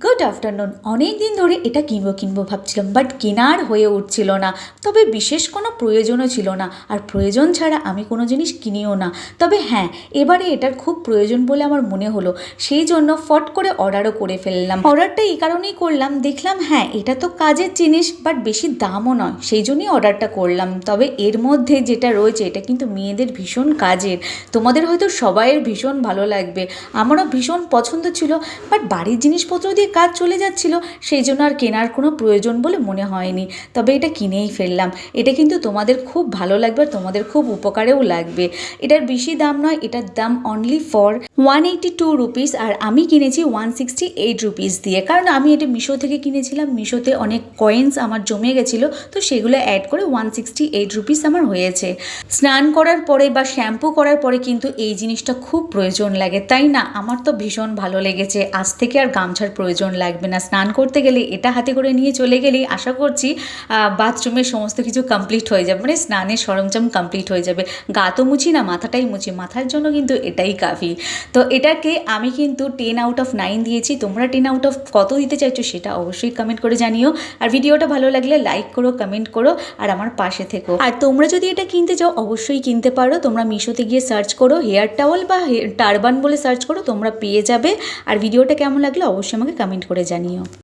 Good afternoon. অনেক দিন ধরে এটা কিনবো ভাবছিলাম, বাট কেনার হয়ে উঠছিল না। তবে বিশেষ কোনো প্রয়োজনও ছিল না, আর প্রয়োজন ছাড়া আমি কোনো জিনিস কিনিও না। তবে হ্যাঁ, এবারে এটার খুব প্রয়োজন বলে আমার মনে হলো, সেই জন্য ফট করে অর্ডারও করে ফেললাম। অর্ডারটা এই কারণেই করলাম, দেখলাম হ্যাঁ এটা তো কাজের জিনিস, বাট বেশি দামও নয়, সেই জন্যই অর্ডারটা করলাম। তবে এর মধ্যে যেটা রয়েছে এটা কিন্তু মেয়েদের ভীষণ কাজের, তোমাদের হয়তো সবাইয়ের ভীষণ ভালো লাগবে। আমারও ভীষণ পছন্দ ছিল, বাট বাড়ির জিনিসপত্র দিয়ে কাজ চলে যাচ্ছিল, সেই জন্য আর কেনার কোনো প্রয়োজন বলে মনে হয়নি। তবে এটা কিনেই ফেললাম। এটা কিন্তু তোমাদের খুব ভালো লাগবে আর তোমাদের খুব উপকারেও লাগবে। এটার বেশি দাম নয়, এটার দাম অনলি ফর 182 রুপিস, আর আমি কিনেছি 168 রুপিস দিয়ে। কারণ আমি এটা মিশো থেকে কিনেছিলাম, মিশোতে অনেক কয়েন্স আমার জমে গেছিলো, তো সেগুলো অ্যাড করে 168 রুপিস আমার হয়েছে। স্নান করার পরে বা শ্যাম্পু করার পরে কিন্তু এই জিনিসটা খুব প্রয়োজন লাগে, তাই না? আমার তো ভীষণ ভালো লেগেছে। আজ থেকে আর গামছার প্রয়োজন লাগবে না। স্নান করতে গেলে এটা হাতে করে নিয়ে চলে গেলেই আশা করছি বাথরুমের সমস্ত কিছু কমপ্লিট হয়ে যাবে, মানে স্নানের সরঞ্জাম কমপ্লিট হয়ে যাবে। গা তো মুছি না, মাথাটাই মুছি, মাথার জন্য কিন্তু এটাই কাফি। তো এটাকে আমি কিন্তু 10 আউট অফ 9 দিয়েছি। তোমরা 10 আউট অফ কত দিতে চাইছো সেটা অবশ্যই কমেন্ট করে জানিও। আর ভিডিওটা ভালো লাগলে লাইক করো, কমেন্ট করো, আর আমার পাশে থেকো। আর তোমরা যদি এটা কিনতে চাও অবশ্যই কিনতে পারো। তোমরা মিশোতে গিয়ে সার্চ করো হেয়ার টাওয়েল বা টারবান বলে সার্চ করো, তোমরা পেয়ে যাবে। আর ভিডিওটা কেমন লাগলো অবশ্যই আমাকে কমেন্ট করে জানিও।